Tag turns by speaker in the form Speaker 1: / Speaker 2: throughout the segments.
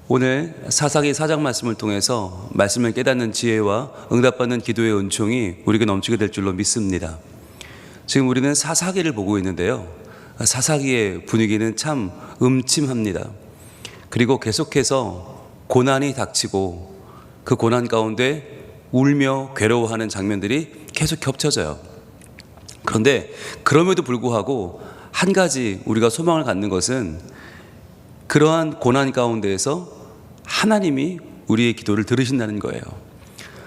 Speaker 1: 오늘 사사기 4장 말씀을 통해서 말씀을 깨닫는 지혜와 응답받는 기도의 은총이 우리에게 넘치게 될 줄로 믿습니다. 지금 우리는 사사기를 보고 있는데요. 사사기의 분위기는 참 음침합니다. 그리고 계속해서 고난이 닥치고 그 고난 가운데 울며 괴로워하는 장면들이 계속 겹쳐져요. 그런데 그럼에도 불구하고 한 가지 우리가 소망을 갖는 것은 그러한 고난 가운데에서 하나님이 우리의 기도를 들으신다는 거예요.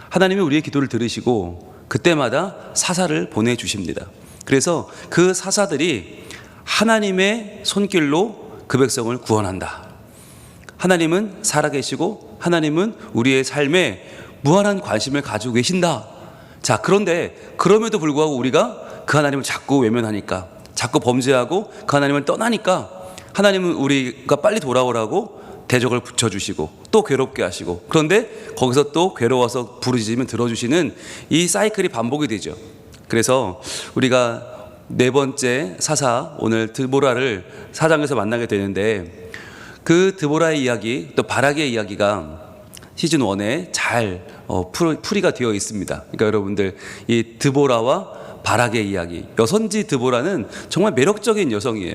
Speaker 1: 하나님이 우리의 기도를 들으시고 그때마다 사사를 보내주십니다. 그래서 그 사사들이 하나님의 손길로 그 백성을 구원한다. 하나님은 살아계시고 하나님은 우리의 삶에 무한한 관심을 가지고 계신다. 자, 그런데 그럼에도 불구하고 우리가 그 하나님을 자꾸 외면하니까, 자꾸 범죄하고 그 하나님을 떠나니까 하나님은 우리가 빨리 돌아오라고 대적을 붙여주시고 또 괴롭게 하시고, 그런데 거기서 또 괴로워서 부르짖으면 들어주시는 이 사이클이 반복이 되죠. 그래서 우리가 네 번째 사사, 오늘 드보라를 4장에서 만나게 되는데, 그 드보라의 이야기, 또 바락의 이야기가 시즌 1에 잘 풀이가 되어 있습니다. 그러니까 여러분들 이 드보라와 바락의 이야기, 여선지 드보라는 정말 매력적인 여성이에요.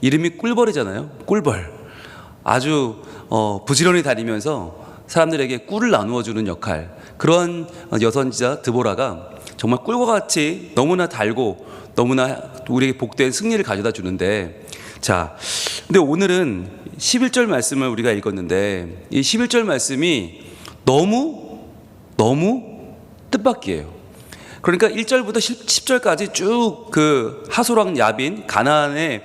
Speaker 1: 이름이 꿀벌이잖아요. 꿀벌. 아주 부지런히 다니면서 사람들에게 꿀을 나누어 주는 역할, 그런 여선지자 드보라가 정말 꿀과 같이 너무나 달고 너무나 우리에게 복된 승리를 가져다 주는데, 자, 근데 오늘은 11절 말씀을 우리가 읽었는데 이 11절 말씀이 너무 뜻밖이에요. 그러니까 1절부터 10절까지 쭉 그 하솔왕 야빈, 가나안의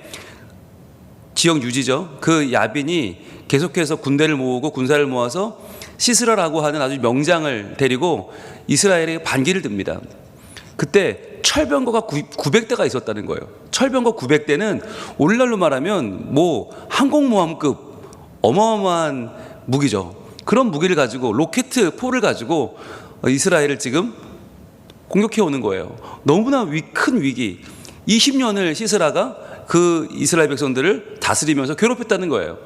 Speaker 1: 지역 유지죠. 그 야빈이 계속해서 군대를 모으고 군사를 모아서 시스라라고 하는 아주 명장을 데리고 이스라엘에 반기를 듭니다. 그때 철병거가 900대가 있었다는 거예요. 철병거 900대는 오늘날로 말하면 뭐 항공모함급 어마어마한 무기죠. 그런 무기를 가지고, 로켓 포를 가지고 이스라엘을 지금 공격해 오는 거예요. 너무나 큰 위기. 20년을 시스라가 그 이스라엘 백성들을 다스리면서 괴롭혔다는 거예요.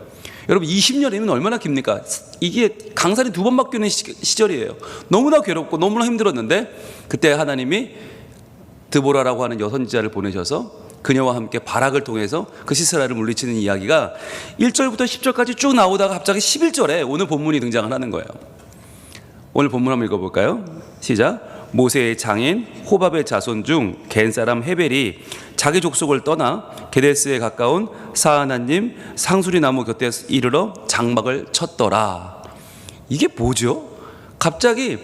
Speaker 1: 여러분, 20년이면 얼마나 깁니까? 이게 강산이 2번 바뀌는 시절이에요. 너무나 괴롭고 너무나 힘들었는데 그때 하나님이 드보라라고 하는 여선지자를 보내셔서 그녀와 함께 바락을 통해서 그 시스라를 물리치는 이야기가 1절부터 10절까지 쭉 나오다가 갑자기 11절에 오늘 본문이 등장을 하는 거예요. 오늘 본문 한번 읽어볼까요? 시작. 모세의 장인 호밥의 자손 중 겐 사람 헤벨이 자기 족속을 떠나 게데스에 가까운 사하나님 상수리 나무 곁에 이르러 장막을 쳤더라. 이게 뭐죠? 갑자기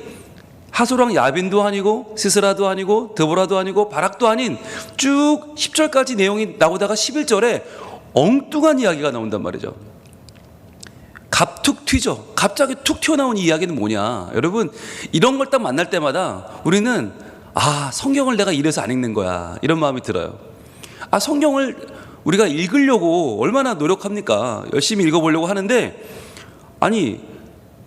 Speaker 1: 하솔왕 야빈도 아니고 시스라도 아니고 드보라도 아니고 바락도 아닌 쭉 10절까지 내용이 나오다가 11절에 엉뚱한 이야기가 나온단 말이죠. 갑툭 튀죠. 갑자기 툭 튀어나온 이 이야기는 뭐냐? 여러분, 이런 걸 딱 만날 때마다 우리는 성경을 내가 이래서 안 읽는 거야, 이런 마음이 들어요. 성경을 우리가 읽으려고 얼마나 노력합니까? 열심히 읽어보려고 하는데, 아니,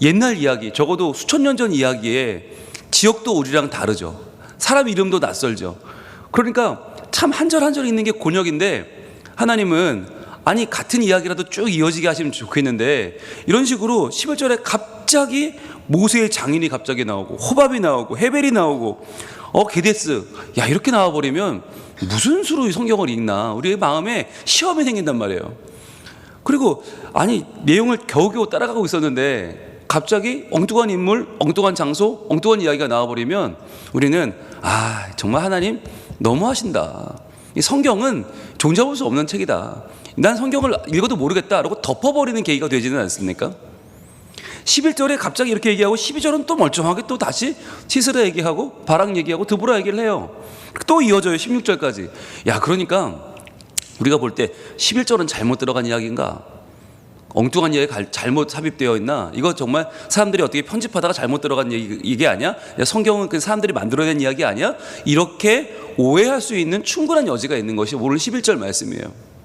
Speaker 1: 옛날 이야기, 적어도 수천 년 전 이야기에 지역도 우리랑 다르죠. 사람 이름도 낯설죠. 그러니까 참 한 절 한 절 읽는 게 곤욕인데, 하나님은 아니 같은 이야기라도 쭉 이어지게 하시면 좋겠는데 이런 식으로 11절에 갑자기 모세의 장인이 갑자기 나오고 호밥이 나오고 헤벨이 나오고 게데스, 야, 이렇게 나와버리면 무슨 수로 성경을 읽나, 우리의 마음에 시험이 생긴단 말이에요. 그리고 아니 내용을 겨우겨우 따라가고 있었는데 갑자기 엉뚱한 인물, 엉뚱한 장소, 엉뚱한 이야기가 나와버리면 우리는 정말 하나님 너무하신다. 이 성경은 종잡을 수 없는 책이다. 난 성경을 읽어도 모르겠다 라고 덮어버리는 계기가 되지는 않습니까? 11절에 갑자기 이렇게 얘기하고 12절은 또 멀쩡하게 또 다시 시스라 얘기하고 바락 얘기하고 드보라 얘기를 해요. 또 이어져요. 16절까지. 야, 그러니까 우리가 볼 때 11절은 잘못 들어간 이야기인가, 엉뚱한 이야기가 잘못 삽입되어 있나, 이거 정말 사람들이 어떻게 편집하다가 잘못 들어간 이게 아니야? 성경은 그 사람들이 만들어낸 이야기 아니야? 이렇게 오해할 수 있는 충분한 여지가 있는 것이 오늘 11절 말씀이에요.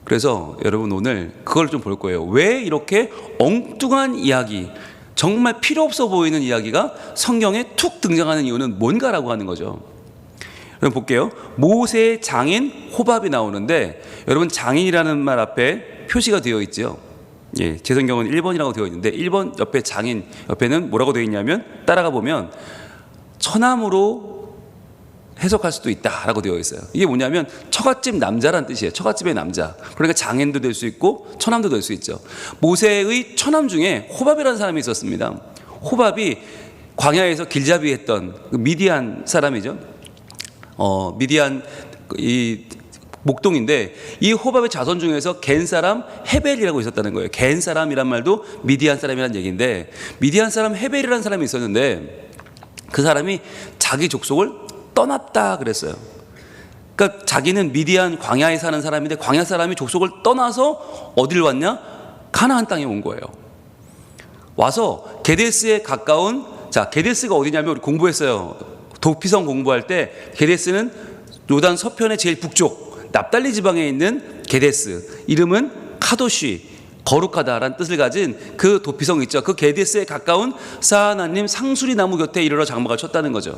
Speaker 1: 그래서 여러분, 오늘 그걸 좀 볼 거예요. 왜 이렇게 엉뚱한 이야기, 정말 필요 없어 보이는 이야기가 성경에 툭 등장하는 이유는 뭔가라고 하는 거죠. 여러분 볼게요. 모세의 장인 호밥이 나오는데, 여러분 장인이라는 말 앞에 표시가 되어 있죠. 예, 제 성경은 1번이라고 되어 있는데 1번 옆에 장인 옆에는 뭐라고 되어 있냐면 따라가 보면 처남으로 해석할 수도 있다라고 되어 있어요. 이게 뭐냐면 처갓집 남자란 뜻이에요. 처갓집의 남자. 그러니까 장인도 될 수 있고 처남도 될 수 있죠. 모세의 처남 중에 호밥이라는 사람이 있었습니다. 호밥이 광야에서 길잡이 했던 미디안 사람이죠. 미디안 이 목동인데 이 호밥의 자손 중에서 겐 사람 헤벨이라고 있었다는 거예요. 겐 사람이란 말도 미디안 사람이라는 얘기인데 미디안 사람 헤벨이라는 사람이 있었는데 그 사람이 자기 족속을 떠났다 그랬어요. 그러니까 자기는 미디안 광야에 사는 사람인데 광야 사람이 족속을 떠나서 어딜 왔냐? 가나안 땅에 온 거예요. 와서 게데스에 가까운 게데스가 어디냐면 우리 공부했어요. 도피성 공부할 때 게데스는 요단 서편의 제일 북쪽 납달리 지방에 있는 게데스, 이름은 카도시, 거룩하다라는 뜻을 가진 그 도피성 있죠. 그 게데스에 가까운 사하나님 상수리 나무 곁에 이르러 장막을 쳤다는 거죠.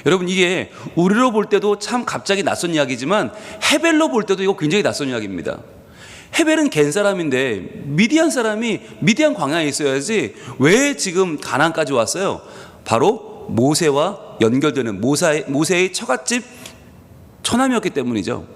Speaker 1: 여러분 이게 우리로 볼 때도 참 갑자기 낯선 이야기지만 헤벨로 볼 때도 이거 굉장히 낯선 이야기입니다. 헤벨은 겐 사람인데 미디안 사람이 미디안 광야에 있어야지 왜 지금 가나안까지 왔어요? 바로 모세와 연결되는 모세의 처갓집 처남이었기 때문이죠.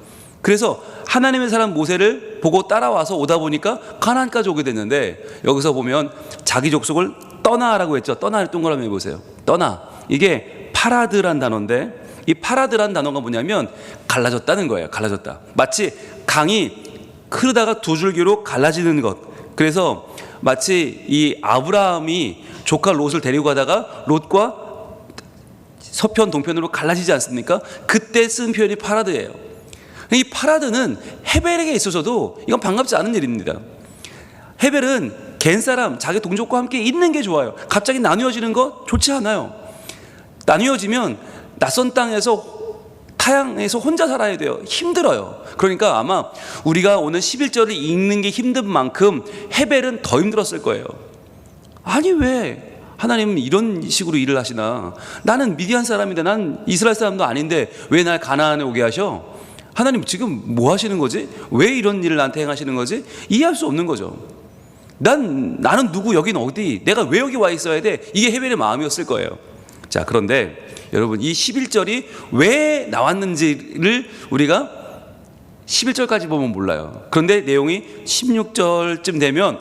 Speaker 1: 그래서 하나님의 사람 모세를 보고 따라와서 오다 보니까 가나안까지 오게 됐는데 여기서 보면 자기 족속을 떠나라고 했죠. 떠나를 동그라미 해보세요. 떠나. 이게 파라드란 단어인데 이 파라드란 단어가 뭐냐면 갈라졌다는 거예요. 갈라졌다. 마치 강이 흐르다가 두 줄기로 갈라지는 것. 그래서 마치 이 아브라함이 조카 롯을 데리고 가다가 롯과 서편 동편으로 갈라지지 않습니까? 그때 쓴 표현이 파라드예요. 이 파라드는 헤벨에게 있어서도 이건 반갑지 않은 일입니다. 헤벨은 겐 사람 자기 동족과 함께 있는 게 좋아요. 갑자기 나뉘어지는 거 좋지 않아요. 나뉘어지면 낯선 땅에서 타향에서 혼자 살아야 돼요. 힘들어요. 그러니까 아마 우리가 오늘 11절을 읽는 게 힘든 만큼 헤벨은 더 힘들었을 거예요. 아니 왜 하나님은 이런 식으로 일을 하시나? 나는 미디안 사람인데 난 이스라엘 사람도 아닌데 왜 날 가나안에 오게 하셔? 하나님 지금 뭐 하시는 거지? 왜 이런 일을 나한테 행하시는 거지? 이해할 수 없는 거죠. 나는 누구, 여긴 어디, 내가 왜 여기 와 있어야 돼? 이게 헤벨의 마음이었을 거예요. 자, 그런데 여러분 이 11절이 왜 나왔는지를 우리가 11절까지 보면 몰라요. 그런데 내용이 16절쯤 되면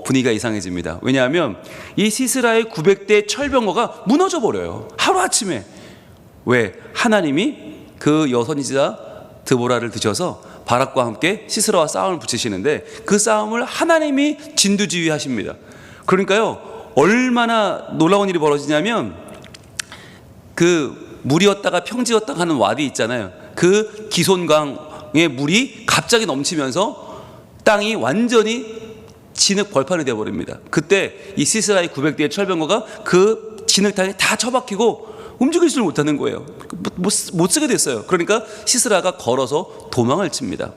Speaker 1: 분위기가 이상해집니다. 왜냐하면 이 시스라의 900대 철병거가 무너져 버려요. 하루아침에. 왜? 하나님이 그 여선지자 드보라를 드셔서 바락과 함께 시스라와 싸움을 붙이시는데 그 싸움을 하나님이 진두지휘하십니다. 그러니까요 얼마나 놀라운 일이 벌어지냐면 그 물이었다가 평지였다가 하는 와디 있잖아요. 그 기손강의 물이 갑자기 넘치면서 땅이 완전히 진흙 벌판이 되어버립니다. 그때 이 시스라의 900대의 철병거가 그 진흙탕에 다 처박히고 움직이지를 못하는 거예요. 못 쓰게 됐어요. 그러니까 시스라가 걸어서 도망을 칩니다.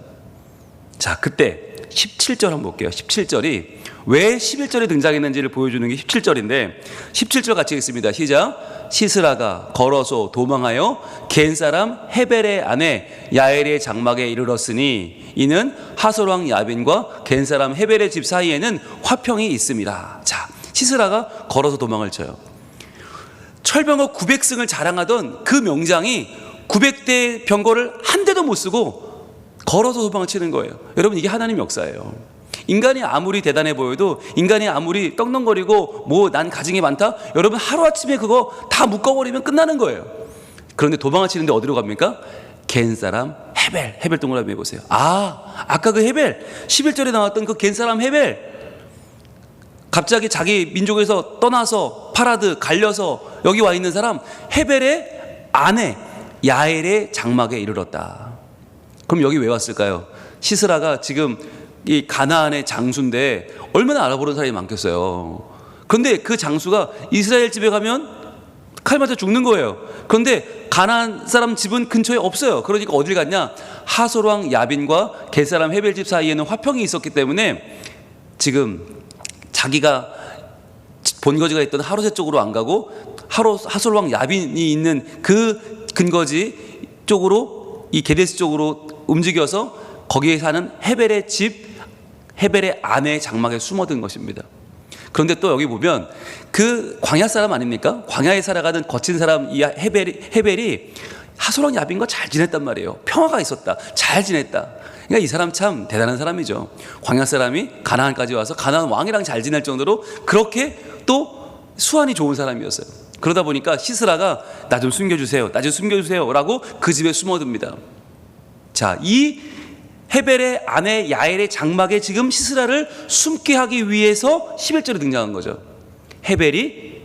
Speaker 1: 자, 그때 17절 한번 볼게요. 17절이 왜 11절에 등장했는지를 보여주는 게 17절인데 17절 같이 읽습니다. 시작. 시스라가 걸어서 도망하여 겐 사람 헤벨의 아내 야엘의 장막에 이르렀으니 이는 하솔왕 야빈과 겐 사람 헤벨의 집 사이에는 화평이 있음이라. 자, 시스라가 걸어서 도망을 쳐요. 철병거 900승을 자랑하던 그 명장이 900대 병거를 한 대도 못 쓰고 걸어서 도망을 치는 거예요. 여러분 이게 하나님 역사예요. 인간이 아무리 대단해 보여도 인간이 아무리 떡렁거리고 뭐 난 가증이 많다, 여러분 하루아침에 그거 다 묶어버리면 끝나는 거예요. 그런데 도망을 치는데 어디로 갑니까? 겐 사람 헤벨 동그라미 해보세요. 아까 그 헤벨 11절에 나왔던 그 겐 사람 헤벨 갑자기 자기 민족에서 떠나서 파라드 갈려서 여기 와 있는 사람 헤벨의 아내 야엘의 장막에 이르렀다. 그럼 여기 왜 왔을까요? 시스라가 지금 이 가나안의 장수인데 얼마나 알아보는 사람이 많겠어요. 그런데 그 장수가 이스라엘 집에 가면 칼 맞아 죽는 거예요. 그런데 가나안 사람 집은 근처에 없어요. 그러니까 어딜 갔냐? 하솔왕 야빈과 겟 사람 헤벨 집 사이에는 화평이 있었기 때문에 지금 자기가 본거지가 있던 하로셋 쪽으로 안 가고 하솔왕 야빈이 있는 그 근거지 쪽으로 이 게데스 쪽으로 움직여서 거기에 사는 헤벨의 집 헤벨의 아내의 장막에 숨어든 것입니다. 그런데 또 여기 보면 그 광야 사람 아닙니까? 광야에 살아가는 거친 사람 이 헤벨이 하솔랑 야빈과 잘 지냈단 말이에요. 평화가 있었다. 잘 지냈다. 그러니까 이 사람 참 대단한 사람이죠. 광야 사람이 가나안까지 와서 가나안 왕이랑 잘 지낼 정도로 그렇게 또 수완이 좋은 사람이었어요. 그러다 보니까 시스라가 나 좀 숨겨주세요. 나 좀 숨겨주세요. 라고 그 집에 숨어듭니다. 자, 이 헤벨의 아내 야엘의 장막에 지금 시스라를 숨게 하기 위해서 11절에 등장한 거죠. 헤벨이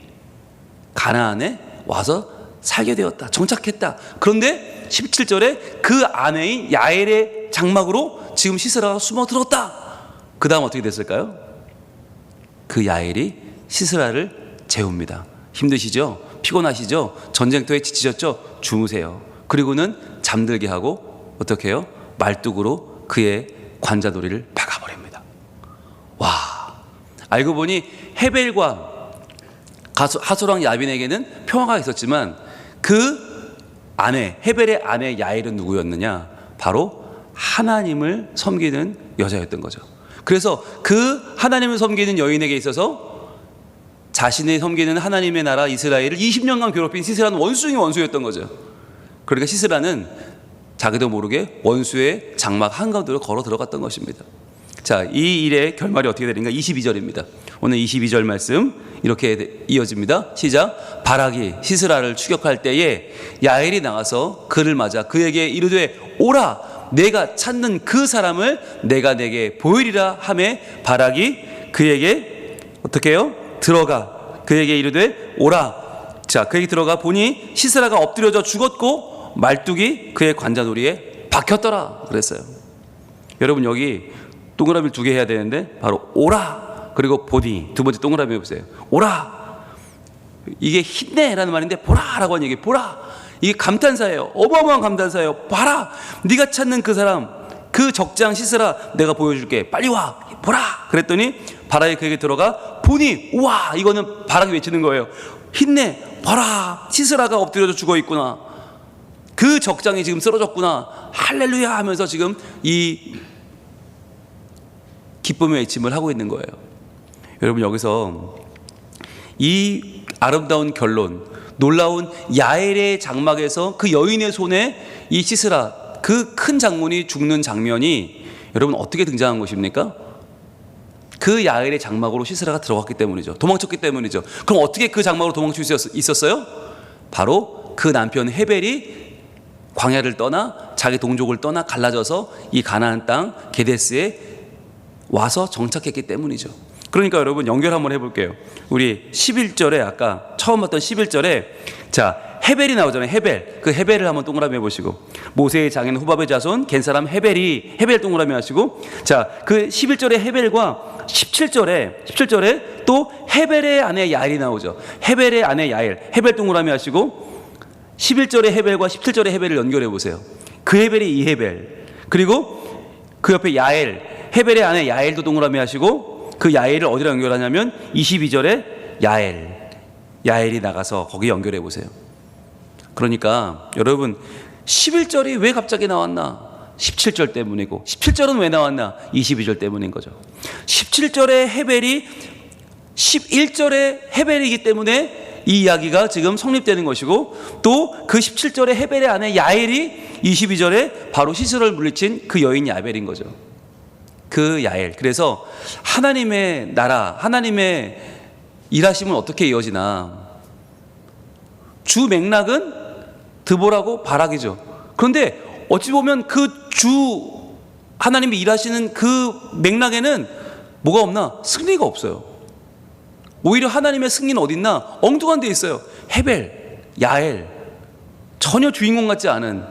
Speaker 1: 가나안에 와서 살게 되었다. 정착했다. 그런데 17절에 그 아내인 야엘의 장막으로 지금 시스라가 숨어들었다. 그 다음 어떻게 됐을까요? 그 야엘이 시스라를 재웁니다. 힘드시죠? 피곤하시죠? 전쟁터에 지치셨죠? 주무세요. 그리고는 잠들게 하고 어떻게 해요? 말뚝으로 그의 관자놀이를 박아버립니다. 와, 알고 보니 헤벨과 하솔랑 야빈에게는 평화가 있었지만 그 아내, 헤벨의 아내 야엘은 누구였느냐? 바로 하나님을 섬기는 여자였던 거죠. 그래서 그 하나님을 섬기는 여인에게 있어서 자신이 섬기는 하나님의 나라 이스라엘을 20년간 괴롭힌 시스라는 원수 중의 원수였던 거죠. 그러니까 시스라는 자기도 모르게 원수의 장막 한가운데로 걸어 들어갔던 것입니다. 자, 이 일의 결말이 어떻게 되는가? 22절입니다. 오늘 22절 말씀 이렇게 이어집니다. 시작. 바락이 시스라를 추격할 때에 야엘이 나가서 그를 맞아 그에게 이르되 오라, 내가 찾는 그 사람을 내가 내게 보이리라 하매 바락이 그에게 어떻게 해요? 들어가 그에게 이르되 오라. 자, 그에게 들어가 보니 시스라가 엎드려져 죽었고 말뚝이 그의 관자놀이에 박혔더라 그랬어요. 여러분, 여기 동그라미를 2개 해야 되는데 바로 오라 그리고 보니, 두 번째 동그라미 해보세요. 오라, 이게 힘내라는 말인데 보라라고 하는 얘기. 보라, 이게 감탄사예요. 어마어마한 감탄사예요. 봐라, 네가 찾는 그 사람, 그 적장 시스라 내가 보여줄게. 빨리 와, 보라. 그랬더니 바락이 그에게 들어가 보니, 우와, 이거는 바락이 외치는 거예요. 힘내, 봐라, 시스라가 엎드려져 죽어 있구나. 그 적장이 지금 쓰러졌구나. 할렐루야 하면서 지금 이 기쁨의 외침을 하고 있는 거예요. 여러분, 여기서 이 아름다운 결론, 놀라운 야엘의 장막에서 그 여인의 손에 이 시스라, 그 큰 장군이 죽는 장면이 여러분 어떻게 등장한 것입니까? 그 야엘의 장막으로 시스라가 들어갔기 때문이죠. 도망쳤기 때문이죠. 그럼 어떻게 그 장막으로 도망칠 수 있었어요? 바로 그 남편 헤벨이 광야를 떠나 자기 동족을 떠나 갈라져서 이 가나안 땅 게데스에 와서 정착했기 때문이죠. 그러니까 여러분 연결 한번 해볼게요. 우리 11절에 아까 처음 봤던 11절에 자, 헤벨이 나오잖아요. 헤벨. 그 헤벨을 한번 동그라미 해보시고, 모세의 장인 후밥의 자손 겐 사람 헤벨이, 헤벨 동그라미 하시고, 자, 그 11절에 헤벨과 17절에 또 헤벨의 아내 야엘이 나오죠. 헤벨의 아내 야엘, 헤벨 동그라미 하시고 11절의 헤벨과 17절의 헤벨을 연결해 보세요. 그 헤벨이 이 헤벨, 그리고 그 옆에 야엘, 헤벨의 아내 야엘도 동그라미 하시고 그 야엘을 어디랑 연결하냐면 22절에 야엘이 나가서 거기 연결해 보세요. 그러니까 여러분 11절이 왜 갑자기 나왔나? 17절 때문이고, 17절은 왜 나왔나? 22절 때문인 거죠. 17절의 헤벨이 11절의 헤벨이기 때문에 이 이야기가 지금 성립되는 것이고, 또 그 17절의 헤벨의 아내 야엘이 22절에 바로 시스라를 물리친 그 여인 야벨인 거죠. 그 야엘. 그래서 하나님의 나라, 하나님의 일하심은 어떻게 이어지나? 주 맥락은 드보라고 바락이죠. 그런데 어찌 보면 그 주 하나님이 일하시는 그 맥락에는 뭐가 없나? 승리가 없어요. 오히려 하나님의 승리는 어디 있나? 엉뚱한 데 있어요. 헤벨, 야엘, 전혀 주인공 같지 않은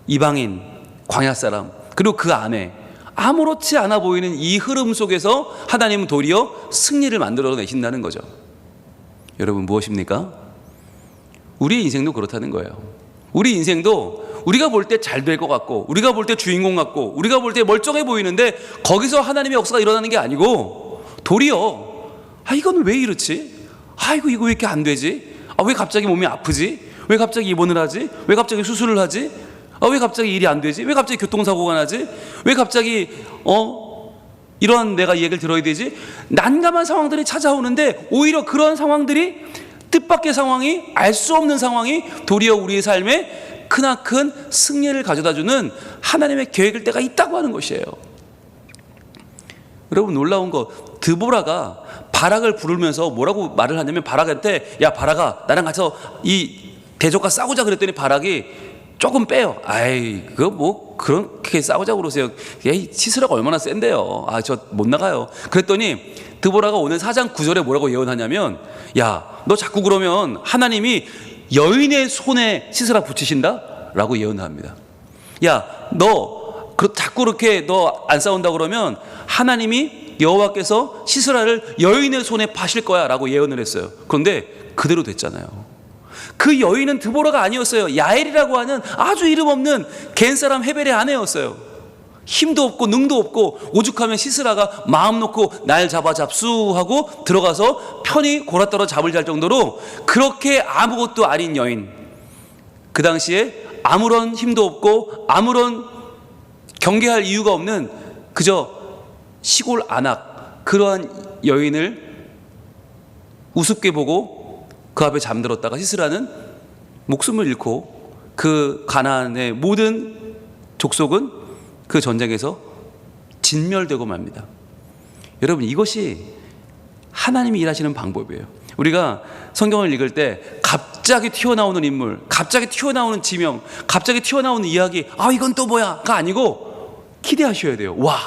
Speaker 1: 이방인, 광야 사람, 그리고 그 아내, 아무렇지 않아 보이는 이 흐름 속에서 하나님은 도리어 승리를 만들어내신다는 거죠. 여러분, 무엇입니까? 우리의 인생도 그렇다는 거예요. 우리 인생도 우리가 볼 때 잘 될 것 같고, 우리가 볼 때 주인공 같고, 우리가 볼 때 멀쩡해 보이는데 거기서 하나님의 역사가 일어나는 게 아니고, 도리어 이건 왜 이렇지? 이거 왜 이렇게 안 되지? 왜 갑자기 몸이 아프지? 왜 갑자기 입원을 하지? 왜 갑자기 수술을 하지? 왜 갑자기 일이 안 되지? 왜 갑자기 교통사고가 나지? 왜 갑자기 이런 내가 이 얘기를 들어야 되지? 난감한 상황들이 찾아오는데 오히려 그런 상황들이 뜻밖의 상황이, 알 수 없는 상황이 도리어 우리의 삶에 크나큰 승리를 가져다주는 하나님의 계획일 때가 있다고 하는 것이에요. 여러분, 놀라운 거, 드보라가 바락을 부르면서 뭐라고 말을 하냐면, 바락한테 야 바락아, 나랑 가서 이 대적과 싸우자 그랬더니 바락이 조금 빼요. 아이, 그거 뭐 그렇게 싸우자고 그러세요. 시스라가 얼마나 센데요. 저 못 나가요. 그랬더니 드보라가 오늘 4장 9절에 뭐라고 예언하냐면, 야, 너 자꾸 그러면 하나님이 여인의 손에 시스라 붙이신다? 라고 예언합니다. 야, 너 자꾸 그렇게 너 안 싸운다 그러면 하나님이 여호와께서 시스라를 여인의 손에 파실 거야 라고 예언을 했어요. 그런데 그대로 됐잖아요. 그 여인은 드보라가 아니었어요. 야엘이라고 하는 아주 이름 없는 겐 사람 헤벨의 아내였어요. 힘도 없고 능도 없고 오죽하면 시스라가 마음 놓고 날 잡아 잡수하고 들어가서 편히 골아떨어 잡을 잘 정도로 그렇게 아무것도 아닌 여인, 그 당시에 아무런 힘도 없고 아무런 경계할 이유가 없는 그저 시골 안악, 그러한 여인을 우습게 보고 그 앞에 잠들었다가 시스라는 목숨을 잃고 그 가나안의 모든 족속은 그 전쟁에서 진멸되고 맙니다. 여러분, 이것이 하나님이 일하시는 방법이에요. 우리가 성경을 읽을 때 갑자기 튀어나오는 인물, 갑자기 튀어나오는 지명, 갑자기 튀어나오는 이야기, 이건 또 뭐야가 아니고 기대하셔야 돼요. 와,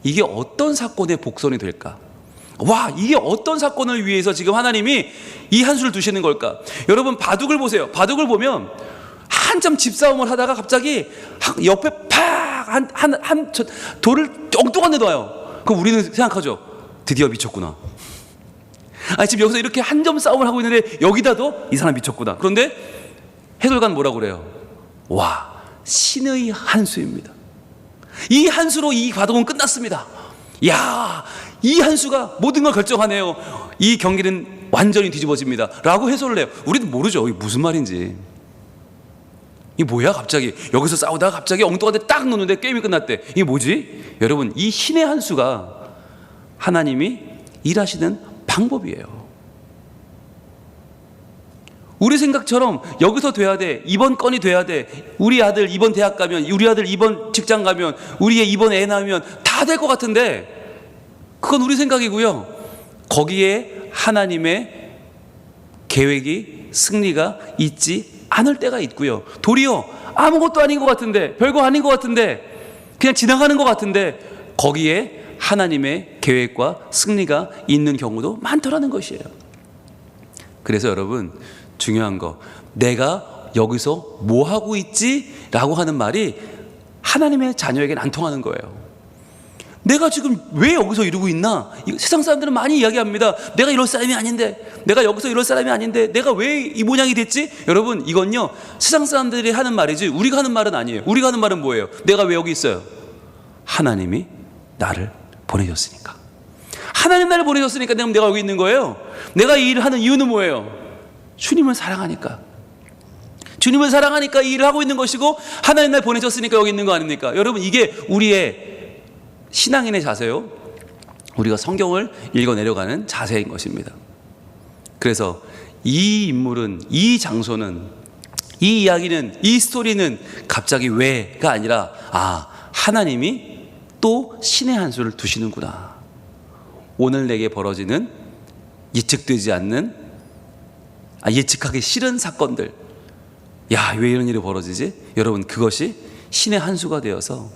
Speaker 1: 이게 어떤 사건의 복선이 될까? 와, 이게 어떤 사건을 위해서 지금 하나님이 이 한 수를 두시는 걸까? 여러분, 바둑을 보세요. 바둑을 보면 한참 집싸움을 하다가 갑자기 옆에 돌을 엉뚱한 데 놔요. 그럼 우리는 생각하죠. 드디어 미쳤구나. 지금 여기서 이렇게 한 점 싸움을 하고 있는데 여기다도 이 사람 미쳤구나. 그런데 해설가는 뭐라고 그래요? 와, 신의 한 수입니다. 이 한 수로 이 바둑은 끝났습니다. 야, 이 한 수가 모든 걸 결정하네요. 이 경기는 완전히 뒤집어집니다 라고 해설을 해요. 우리는 모르죠. 이게 무슨 말인지. 이게 뭐야? 갑자기 여기서 싸우다가 갑자기 엉뚱한 데 딱 놓는데 게임이 끝났대. 이게 뭐지? 여러분, 이 신의 한 수가 하나님이 일하시는 방법이에요. 우리 생각처럼 여기서 돼야 돼, 이번 건이 돼야 돼, 우리 아들 이번 대학 가면, 우리 아들 이번 직장 가면, 우리의 이번 애 낳으면 다 될 것 같은데 그건 우리 생각이고요. 거기에 하나님의 계획이, 승리가 있지 않을 때가 있고요. 도리어 아무것도 아닌 것 같은데, 별거 아닌 것 같은데, 그냥 지나가는 것 같은데 거기에 하나님의 계획과 승리가 있는 경우도 많더라는 것이에요. 그래서 여러분, 중요한 거, 내가 여기서 뭐 하고 있지? 라고 하는 말이 하나님의 자녀에게는 안 통하는 거예요. 내가 지금 왜 여기서 이러고 있나? 세상 사람들은 많이 이야기합니다. 내가 이럴 사람이 아닌데, 내가 여기서 이럴 사람이 아닌데, 내가 왜 이 모양이 됐지? 여러분, 이건요, 세상 사람들이 하는 말이지 우리가 하는 말은 아니에요. 우리가 하는 말은 뭐예요? 내가 왜 여기 있어요? 하나님이 나를 보내셨으니까. 하나님 나를 보내셨으니까 내가 여기 있는 거예요. 내가 이 일을 하는 이유는 뭐예요? 주님을 사랑하니까. 주님을 사랑하니까 이 일을 하고 있는 것이고, 하나님 날 보내셨으니까 여기 있는 거 아닙니까? 여러분, 이게 우리의 신앙인의 자세요. 우리가 성경을 읽어내려가는 자세인 것입니다. 그래서 이 인물은, 이 장소는, 이 이야기는, 이 스토리는 갑자기 왜가 아니라, 하나님이 또 신의 한 수를 두시는구나. 오늘 내게 벌어지는 예측되지 않는, 예측하기 싫은 사건들, 야, 왜 이런 일이 벌어지지? 여러분, 그것이 신의 한 수가 되어서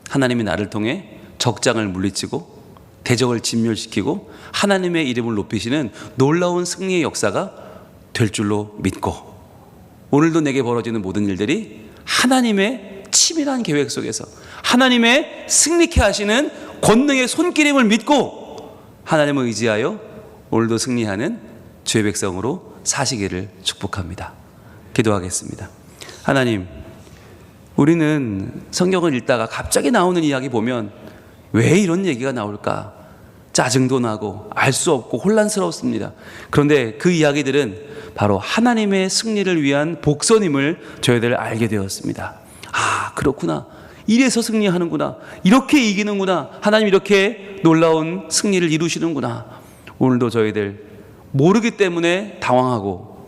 Speaker 1: 하나님이 나를 통해 적장을 물리치고 대적을 진멸시키고 하나님의 이름을 높이시는 놀라운 승리의 역사가 될 줄로 믿고, 오늘도 내게 벌어지는 모든 일들이 하나님의 치밀한 계획 속에서 하나님의 승리케 하시는 권능의 손길임을 믿고 하나님을 의지하여 오늘도 승리하는 주의 백성으로 사시기를 축복합니다. 기도하겠습니다. 하나님, 우리는 성경을 읽다가 갑자기 나오는 이야기 보면 왜 이런 얘기가 나올까? 짜증도 나고 알 수 없고 혼란스럽습니다. 그런데 그 이야기들은 바로 하나님의 승리를 위한 복선임을 저희들 알게 되었습니다. 그렇구나. 이래서 승리하는구나. 이렇게 이기는구나. 하나님 이렇게 놀라운 승리를 이루시는구나. 오늘도 저희들 모르기 때문에 당황하고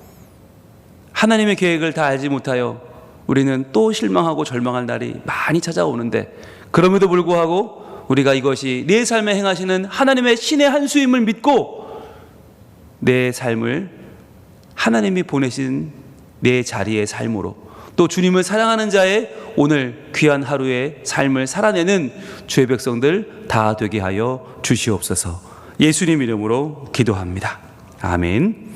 Speaker 1: 하나님의 계획을 다 알지 못하여 우리는 또 실망하고 절망할 날이 많이 찾아오는데, 그럼에도 불구하고 우리가 이것이 내 삶에 행하시는 하나님의 신의 한 수임을 믿고 내 삶을 하나님이 보내신 내 자리의 삶으로, 또 주님을 사랑하는 자의 오늘 귀한 하루의 삶을 살아내는 주의 백성들 다 되게 하여 주시옵소서. 예수님 이름으로 기도합니다. 아멘.